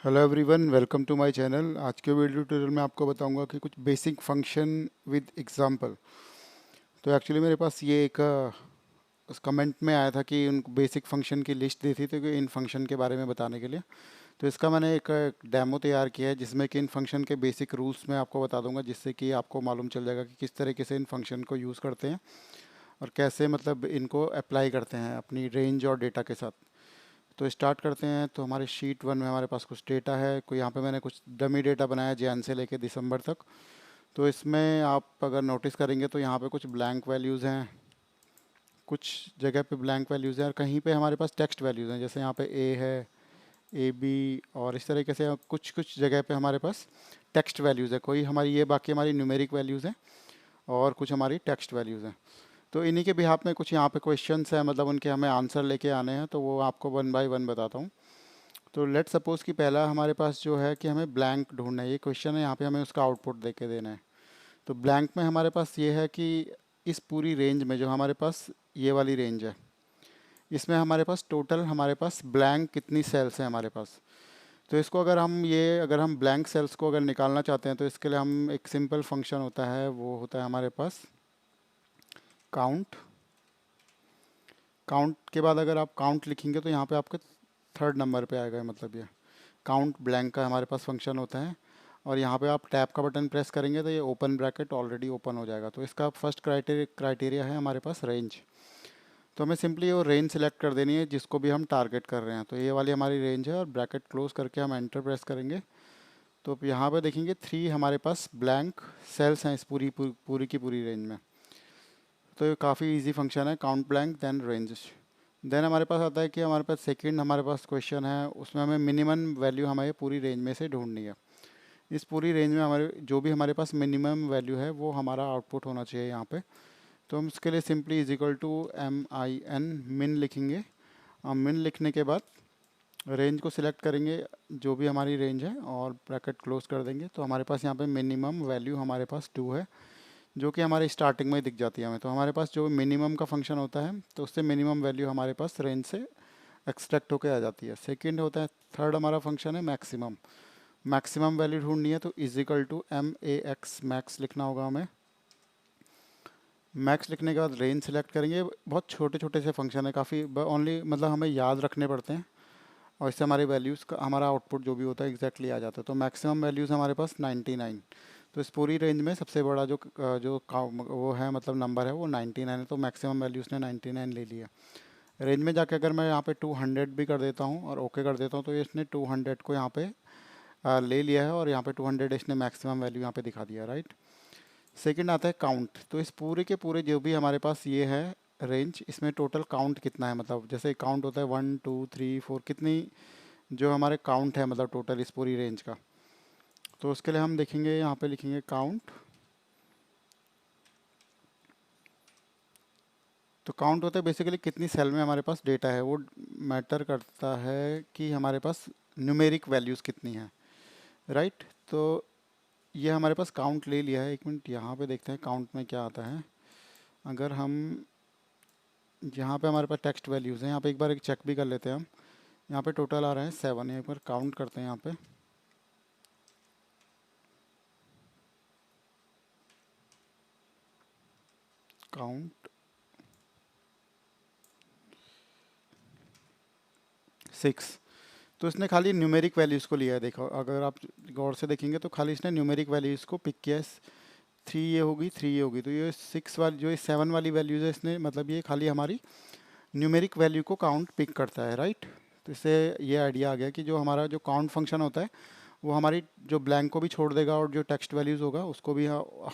Hello everyone, welcome to my channel. आज के video tutorial में आपको बताऊंगा कि कुछ बेसिक फंक्शन विद एग्जांपल। तो एक्चुअली मेरे पास ये एक उस कमेंट में आया था कि उन बेसिक फंक्शन की लिस्ट दी थी, तो कि इन फंक्शन के बारे में बताने के लिए। तो इसका मैंने एक डेमो तैयार किया है जिसमें कि इन फंक्शन के बेसिक रूल्स मैं आपको बता दूंगा, जिससे कि आपको मालूम चल जाएगा कि किस तरीके से इन फंक्शन को यूज़ करते हैं और कैसे मतलब इनको अप्लाई करते हैं अपनी रेंज और डेटा के साथ। तो स्टार्ट करते हैं। तो हमारे शीट वन में हमारे पास कुछ डेटा है। कोई यहाँ पे मैंने कुछ डमी डेटा बनाया जैन से लेके दिसंबर तक। तो इसमें आप अगर नोटिस करेंगे तो यहाँ पे कुछ ब्लैंक वैल्यूज़ हैं, कुछ जगह पे ब्लैंक वैल्यूज़ हैं और कहीं पे हमारे पास टेक्स्ट वैल्यूज़ हैं। जैसे यहाँ पे ए है, ए बी, और इस तरीके से कुछ कुछ जगह पे हमारे पास टेक्स्ट वैल्यूज़ है। कोई हमारी ये बाकी हमारी न्यूमेरिक वैल्यूज़ हैं और कुछ हमारी टेक्स्ट वैल्यूज़ हैं। तो इन्हीं के बिहाफ में कुछ यहाँ पे क्वेश्चंस हैं, मतलब उनके हमें आंसर लेके आने हैं। तो वो आपको वन बाय वन बताता हूँ। तो लेट सपोज कि पहला हमारे पास जो है कि हमें ब्लैंक ढूंढना है, ये क्वेश्चन है, यहाँ पे हमें उसका आउटपुट दे के देना है। तो ब्लैंक में हमारे पास ये है कि इस पूरी रेंज में जो हमारे पास ये वाली रेंज है, इसमें हमारे पास टोटल हमारे पास ब्लैंक कितनी सेल्स हैं हमारे पास। तो इसको अगर हम ब्लैंक सेल्स को अगर निकालना चाहते हैं तो इसके लिए हम एक सिंपल फंक्शन होता है, वो होता है हमारे पास काउंट। काउंट के बाद अगर आप काउंट लिखेंगे तो यहाँ पे आपके थर्ड नंबर पे आएगा, मतलब ये काउंट ब्लैंक का हमारे पास फंक्शन होता है। और यहाँ पे आप टैब का बटन प्रेस करेंगे तो ये ओपन ब्रैकेट ऑलरेडी ओपन हो जाएगा। तो इसका फर्स्ट क्राइटेरिया है हमारे पास रेंज। तो हमें सिंपली वो रेंज सेलेक्ट कर देनी है जिसको भी हम टारगेट कर रहे हैं। तो ये वाली हमारी रेंज है और ब्रैकेट क्लोज करके हम एंटर प्रेस करेंगे। तो यहाँ पे देखेंगे 3 हमारे पास ब्लैंक सेल्स हैं इस पूरी की पूरी रेंज में। तो ये काफ़ी इजी फंक्शन है, count blank then range. Then हमारे पास आता है कि हमारे पास सेकंड हमारे पास क्वेश्चन है, उसमें हमें मिनिमम वैल्यू हमारे पूरी रेंज में से ढूंढनी है। इस पूरी रेंज में हमारे जो भी हमारे पास मिनिमम वैल्यू है वो हमारा आउटपुट होना चाहिए यहाँ पे। तो हम इसके लिए simply is equal to MIN min लिखेंगे। और मिन लिखने के बाद रेंज को सिलेक्ट करेंगे जो भी हमारी रेंज है और ब्रैकेट क्लोज कर देंगे। तो हमारे पास यहाँ पे मिनिमम वैल्यू हमारे पास 2 है, जो कि हमारे स्टार्टिंग में ही दिख जाती है हमें। तो हमारे पास जो मिनिमम का फंक्शन होता है तो उससे मिनिमम वैल्यू हमारे पास रेंज से एक्सट्रैक्ट होकर आ जाती है। सेकंड होता है, थर्ड हमारा फंक्शन है मैक्सिमम। मैक्सिमम वैल्यू ढूंढनी है तो is equal to MAX, max लिखना होगा हमें। मैक्स लिखने के बाद रेंज सेलेक्ट करेंगे। बहुत छोटे छोटे से फंक्शन है, काफ़ी ओनली मतलब हमें याद रखने पड़ते हैं और इससे हमारी वैल्यूज़ का हमारा आउटपुट जो भी होता है एग्जैक्टली आ जाता है। तो मैक्सिमम वैल्यूज़ हमारे पास 99। तो इस पूरी रेंज में सबसे बड़ा वो है मतलब नंबर है वो 99 है। तो मैक्सिमम वैल्यू उसने 99 ले लिया। रेंज में जाके अगर मैं यहाँ पे 200 भी कर देता हूँ और ओके कर देता हूँ तो ये इसने 200 को यहाँ पे ले लिया है और यहाँ पे 200 इसने मैक्सिमम वैल्यू यहाँ पे दिखा दिया, राइट। सेकंड आता है काउंट। तो इस पूरे के पूरे जो भी हमारे पास ये है रेंज, इसमें टोटल काउंट कितना है, मतलब जैसे काउंट होता है 1 2 3 4, कितनी जो हमारे काउंट है मतलब टोटल इस पूरी रेंज का। तो उसके लिए हम देखेंगे, यहाँ पे लिखेंगे काउंट। तो काउंट होता है बेसिकली कितनी सेल में हमारे पास डेटा है। वो मैटर करता है कि हमारे पास न्यूमेरिक वैल्यूज़ कितनी हैं, राइट। तो ये हमारे पास काउंट ले लिया है। एक मिनट यहाँ पे देखते हैं काउंट में क्या आता है। अगर हम यहाँ पे हमारे पास टेक्स्ट वैल्यूज़ हैं, यहाँ पे एक बार एक चेक भी कर लेते हैं हम। यहाँ पे टोटल आ रहा है 7, एक बार काउंट करते हैं यहाँ पे। काउंट 6। तो इसने खाली न्यूमेरिक वैल्यूज़ को लिया है। देखो अगर आप गौर से देखेंगे तो खाली इसने न्यूमेरिक वैल्यूज़ को पिक किया है। 3 ये होगी, 3 ये होगी। तो ये 6 वाली जो ये 7 वाली वैल्यूज़ है इसने मतलब ये खाली हमारी न्यूमेरिक वैल्यू को काउंट पिक करता है, राइट। तो इससे ये आइडिया आ गया कि जो हमारा जो काउंट फंक्शन होता है वो हमारी जो ब्लैंक को भी छोड़ देगा और जो टेक्स्ट वैल्यूज़ होगा उसको भी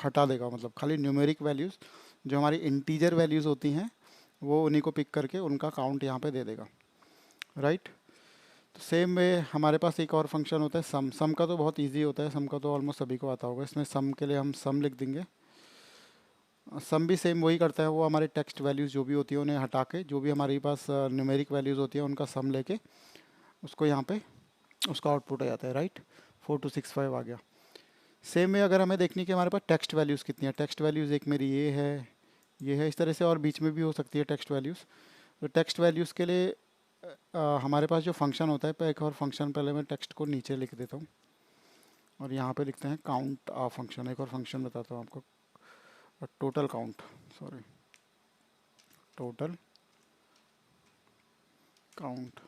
हटा देगा। मतलब खाली न्यूमेरिक वैल्यूज़ जो हमारी इंटीजर वैल्यूज़ होती हैं वो उन्हीं को पिक करके उनका काउंट यहाँ पे दे देगा, राइट। तो सेम वे हमारे पास एक और फंक्शन होता है सम। सम का तो बहुत इजी होता है, सम का तो ऑलमोस्ट सभी को आता होगा। इसमें सम के लिए हम सम लिख देंगे। सम भी सेम वही करता है, वो हमारे टेक्स्ट वैल्यूज़ जो भी होती है उन्हें हटा के जो भी हमारे पास न्यूमेरिक वैल्यूज़ होती है उनका सम लेके उसको यहाँ पे उसका आउटपुट आ जाता है, राइट। 4265 आ गया। सेम में अगर हमें देखनी कि हमारे पास टेक्स्ट वैल्यूज़ कितनी है, टेक्स्ट वैल्यूज़ एक मेरी ये है, ये है, इस तरह से और बीच में भी हो सकती है टेक्स्ट वैल्यूज़। तो टेक्स्ट वैल्यूज़ के लिए हमारे पास जो फंक्शन होता है, पे एक और फंक्शन पहले मैं टेक्स्ट को नीचे लिख देता हूँ और यहाँ पे लिखते हैं काउंट आ फंक्शन। एक और फंक्शन बताता हूँ आपको, total count, sorry, total count.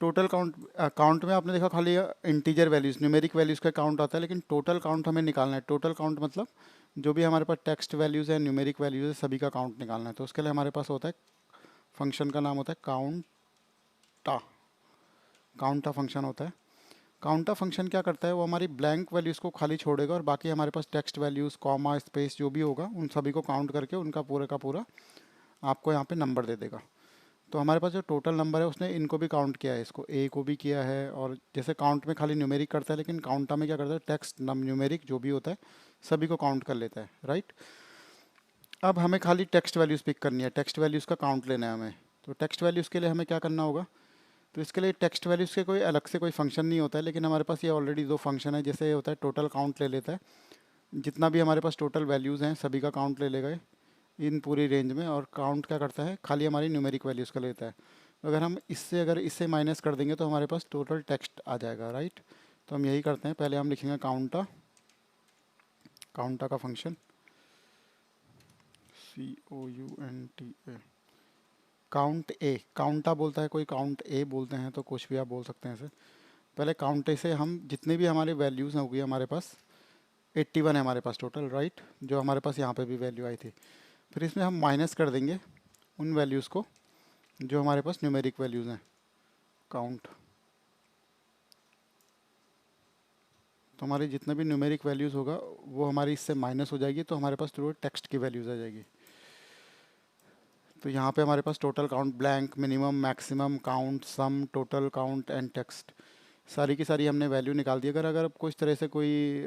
Total count, count में आपने देखा खाली इंटीजर वैल्यूज़, न्यूमेरिक वैल्यूज़ का काउंट आता है, लेकिन टोटल काउंट हमें निकालना है। टोटल काउंट मतलब जो भी हमारे पास टेक्स्ट वैल्यूज़ है, न्यूमेरिक वैल्यूज़ है, सभी का काउंट निकालना है। तो उसके लिए हमारे पास होता है, फंक्शन का नाम होता है काउंटा। काउंटा फंक्शन होता है। काउंटा फंक्शन क्या करता है, वो हमारी ब्लैंक वैल्यूज़ को खाली छोड़ेगा और बाकी हमारे पास टेक्स्ट वैल्यूज़, कॉमा, स्पेस जो भी होगा उन सभी को काउंट करके उनका पूरे का पूरा आपको यहाँ पे नंबर दे देगा। तो हमारे पास जो टोटल नंबर है उसने इनको भी काउंट किया है, इसको ए को भी किया है। और जैसे काउंट में खाली न्यूमेरिक करता है, लेकिन काउंटा में क्या करता है, टेक्स्ट नम न्यूमेरिक जो भी होता है सभी को काउंट कर लेता है, राइट। अब हमें खाली टेक्स्ट वैल्यूज़ पिक करनी है, टेक्स्ट वैल्यूज़ का काउंट लेना है हमें। तो टेक्स्ट वैल्यूज़ के लिए हमें क्या करना होगा, तो इसके लिए टेक्स्ट वैल्यूज़ के कोई अलग से कोई फंक्शन नहीं होता है, लेकिन हमारे पास ये ऑलरेडी दो फंक्शन है। जैसे ये होता है टोटल काउंट ले लेता है, जितना भी हमारे पास टोटल वैल्यूज़ हैं सभी का काउंट ले लेगा इन पूरी रेंज में। और काउंट क्या करता है, खाली हमारी न्यूमेरिक वैल्यूज़ का लेता है। तो अगर इससे माइनस कर देंगे तो हमारे पास टोटल टेक्स्ट आ जाएगा, राइट। तो हम यही करते हैं, पहले हम लिखेंगे काउंटा, काउंटा का फंक्शन COUNTA, काउंट ए, काउंटा बोलता है कोई, काउंट ए बोलते हैं, तो कुछ भी आप बोल सकते हैं इसे। पहले काउंट ए से हम जितने भी हमारे वैल्यूज़ होगी, हमारे पास 81 है हमारे पास टोटल, राइट, जो हमारे पास यहाँ पे भी वैल्यू आई थी। फिर इसमें हम माइनस कर देंगे उन वैल्यूज़ को जो हमारे पास न्यूमेरिक वैल्यूज़ हैं, काउंट। तो हमारी जितने भी न्यूमेरिक वैल्यूज़ होगा वो हमारी इससे माइनस हो जाएगी, तो हमारे पास टोटल टेक्स्ट की वैल्यूज़ आ जाएगी। तो यहाँ पे हमारे पास total count, blank, minimum, maximum, count, sum, total count and text, सारी की सारी हमने वैल्यू निकाल दी। अगर अगर कुछ तरह से कोई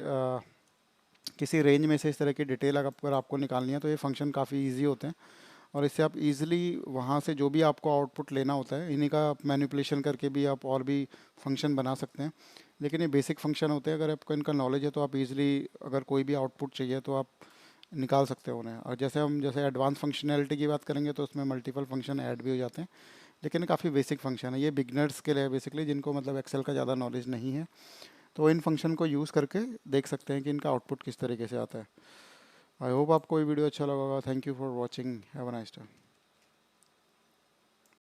किसी रेंज में से इस तरह की डिटेल अगर आपको निकालनी है तो ये फंक्शन काफ़ी इजी होते हैं और इससे आप इजीली वहाँ से जो भी आपको आउटपुट लेना होता है इन्हीं का मैनिपुलेशन करके भी आप और भी फंक्शन बना सकते हैं। लेकिन ये बेसिक फंक्शन होते हैं, अगर आपको इनका नॉलेज है तो आप इजीली अगर कोई भी आउटपुट चाहिए तो आप निकाल सकते हो उन्हें। और जैसे एडवांस फंक्शनैलिटी की बात करेंगे तो उसमें मल्टीपल फंक्शन ऐड भी हो जाते हैं, लेकिन काफ़ी बेसिक फंक्शन है। ये बिगनर्स के लिए बेसिकली, जिनको मतलब एक्सेल का ज़्यादा नॉलेज नहीं है, तो इन फंक्शन को यूज़ करके देख सकते हैं कि इनका आउटपुट किस तरीके से आता है। आई होप आपको ये वीडियो अच्छा लगा होगा। Thank you for watching, have a nice day.